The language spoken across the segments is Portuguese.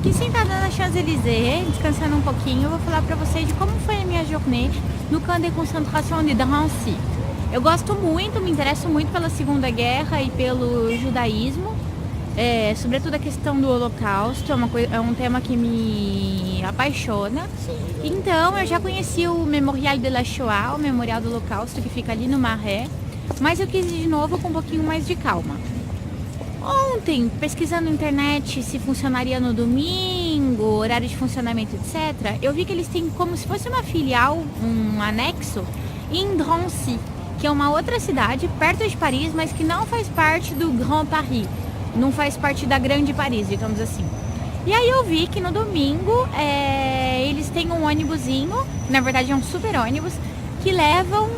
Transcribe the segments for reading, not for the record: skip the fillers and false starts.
Aqui sentada na Champs-Élysées, descansando um pouquinho, eu vou falar pra vocês de como foi a minha journée no campo de concentração de Drancy. Eu gosto muito, me interesso muito pela Segunda Guerra e pelo judaísmo, sobretudo a questão do Holocausto, é um tema que me apaixona. Então, eu já conheci o Memorial de la Shoah, o Memorial do Holocausto, que fica ali no Marais, mas eu quis ir de novo com um pouquinho mais de calma. Ontem, pesquisando na internet se funcionaria no domingo, horário de funcionamento, etc., eu vi que eles têm como se fosse uma filial, um anexo, em Drancy, que é uma outra cidade perto de Paris, mas que não faz parte do Grand Paris, não faz parte da Grande Paris, digamos assim. E aí eu vi que no domingo eles têm um ônibusinho, na verdade é um super ônibus, que levam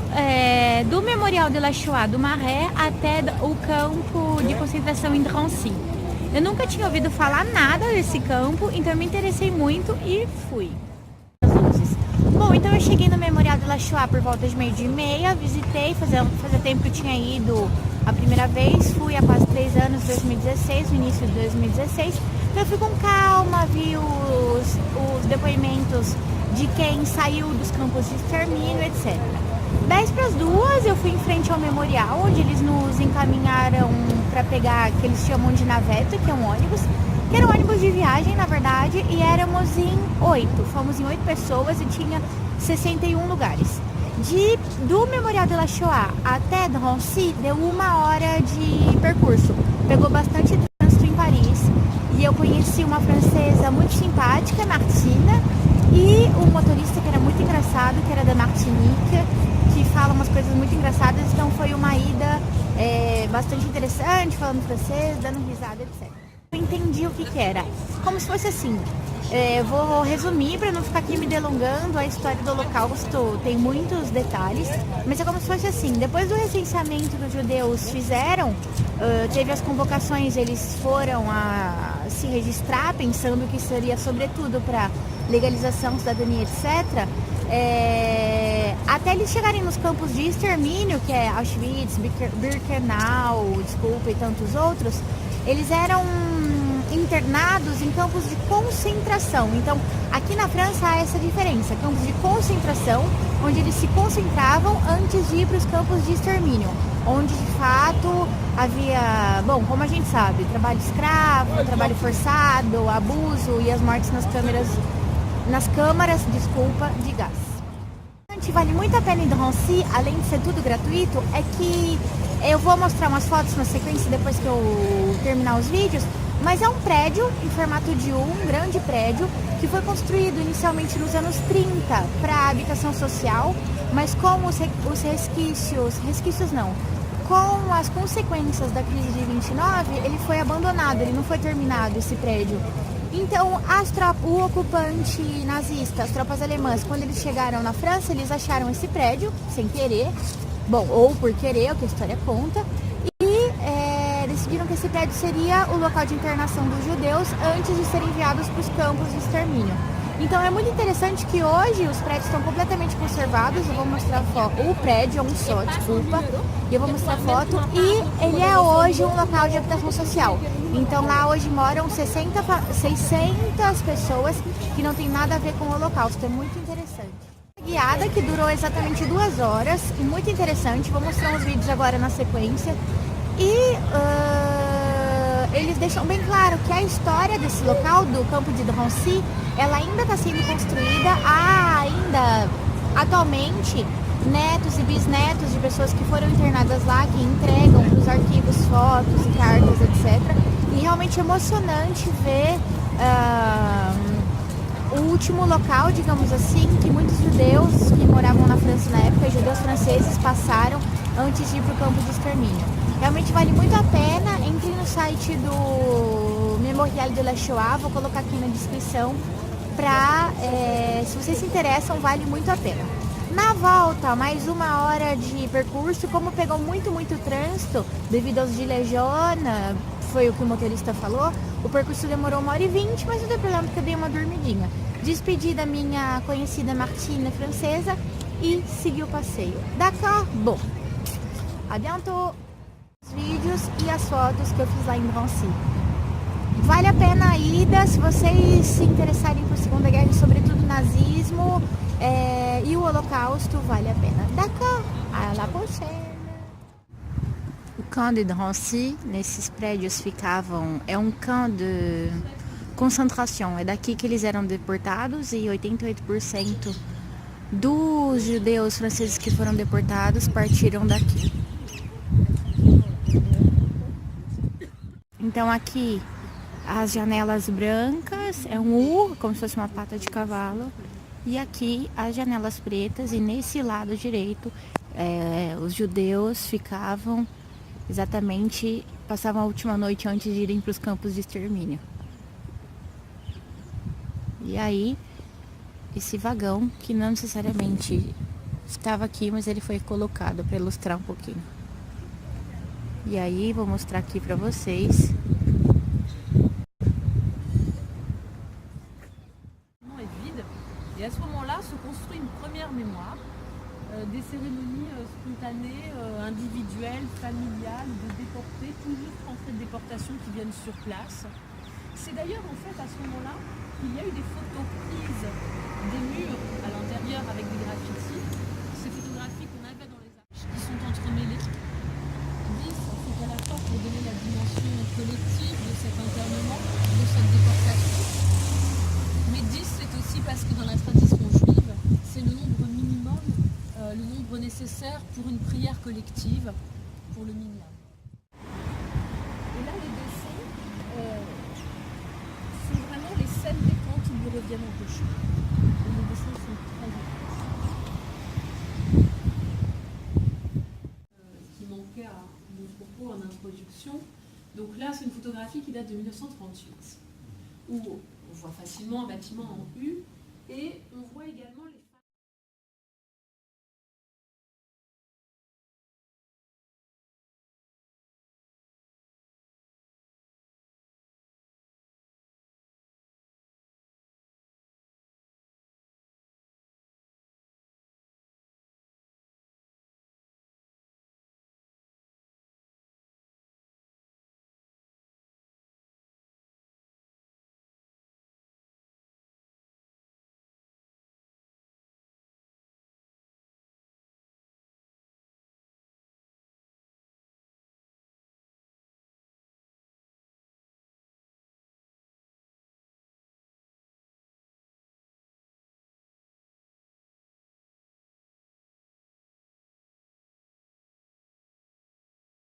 do Memorial de la Shoah do Marais até o campo de concentração em Drancy. Eu nunca tinha ouvido falar nada desse campo, então eu me interessei muito e fui. Bom, então eu cheguei no Memorial de la Shoah por volta de 12h30, visitei, fazia tempo que eu tinha ido a primeira vez, fui há quase 3 anos, 2016, no início de 2016. Então eu fui com calma, vi os depoimentos de quem saiu dos campos de extermínio, etc. 11h50 eu fui em frente ao memorial, onde eles nos encaminharam para pegar o que eles chamam de naveta, que é um ônibus, que era um ônibus de viagem, na verdade, e éramos em 8. Fomos em 8 pessoas e tinha 61 lugares. Do Memorial de la Shoah até Drancy deu 1 hora de percurso. Pegou bastante trânsito em Paris e eu conheci uma francesa muito simpática, Martina, e o motorista que era muito engraçado, que era da Martinique, que fala umas coisas muito engraçadas. Então foi uma ida bastante interessante, falando francês, dando risada, etc. Eu entendi o que era. Como se fosse assim. Vou resumir para não ficar aqui me delongando. A história do Holocausto tem muitos detalhes, mas é como se fosse assim. Depois do recenseamento que os judeus fizeram, teve as convocações, eles foram a se registrar, pensando que seria sobretudo para legalização, cidadania, etc. Até eles chegarem nos campos de extermínio, que é Auschwitz, Birkenau, e tantos outros, eles eram internados em campos de concentração. Então, aqui na França há essa diferença, campos de concentração, onde eles se concentravam antes de ir para os campos de extermínio, onde de fato havia, bom, como a gente sabe, trabalho escravo, trabalho forçado, abuso e as mortes nas câmaras de gás. Vale muito a pena em Drancy, além de ser tudo gratuito, é que eu vou mostrar umas fotos na sequência depois que eu terminar os vídeos, mas é um prédio em formato de um grande prédio que foi construído inicialmente nos anos 30 para habitação social, mas com com as consequências da crise de 29, ele foi abandonado, ele não foi terminado, esse prédio. Então, o ocupante nazista, as tropas alemãs, quando eles chegaram na França, eles acharam esse prédio, sem querer, bom, ou por querer, o que a história conta, e decidiram que esse prédio seria o local de internação dos judeus antes de serem enviados para os campos de extermínio. Então é muito interessante que hoje os prédios estão completamente conservados. Eu vou mostrar o prédio é um só, desculpa, e eu vou mostrar a foto, e ele é hoje um local de habitação social. Então lá hoje moram 600 pessoas que não tem nada a ver com o Holocausto. É muito interessante. Guiada que durou exatamente 2 horas e muito interessante. Vou mostrar uns vídeos agora na sequência. E eles deixam bem claro que a história desse local, do campo de Drancy, ela ainda está sendo construída. Há ainda, atualmente, netos e bisnetos de pessoas que foram internadas lá, que entregam para os arquivos fotos, cartas, etc. E realmente é emocionante ver o último local, digamos assim, que muitos judeus que moravam na França na época, judeus franceses, passaram antes de ir para o campo de extermínio. Realmente vale muito a pena. Entre no site do Memorial de la Shoah, vou colocar aqui na descrição, se vocês se interessam, vale muito a pena. Na volta, mais 1 hora de percurso, como pegou muito trânsito, devido aos gilets jaunes, foi o que o motorista falou, o percurso demorou 1h20, mas não deu problema porque eu dei uma dormidinha. Despedi da minha conhecida Martina francesa e segui o passeio. D'accord? Bom, à bientôt! Os vídeos e as fotos que eu fiz lá em Drancy. vale a pena a ida se vocês se interessarem por Segunda Guerra, sobretudo nazismo e o Holocausto, vale a pena. D'accord, à la prochaine! O camp de Drancy, nesses prédios ficavam, é um camp de concentração, é daqui que eles eram deportados e 88% dos judeus franceses que foram deportados partiram daqui. Então aqui as janelas brancas, é um U, como se fosse uma pata de cavalo, e aqui as janelas pretas, e nesse lado direito os judeus ficavam exatamente, passavam a última noite antes de irem para os campos de extermínio. E aí, esse vagão, que não necessariamente estava aqui, mas ele foi colocado para ilustrar um pouquinho. E aí, vou mostrar aqui para vocês. Et à ce moment-là se construit une première mémoire, des cérémonies spontanées, individuelles, familiales, de déportés, tout juste français de déportation qui viennent sur place. C'est d'ailleurs en fait à ce moment-là qu'il y a eu des photos prises des murs à l'intérieur avec des graffitis. Ces photographies qu'on avait dans les archives qui sont entremêlées. 10, c'est à la fois pour donner la dimension collective de cet internement, de cette déportation. Mais 10, c'est aussi parce que dans la tradition juive, c'est le nombre minimum, le nombre nécessaire pour une prière collective, pour le minyan. Et là, les dessins sont vraiment les scènes des camps qui lui reviennent en poche. Et les dessins sont très beaux. Ce qui manquait à mon propos en introduction. Donc là, c'est une photographie qui date de 1938, où on voit facilement un bâtiment en U et on voit également les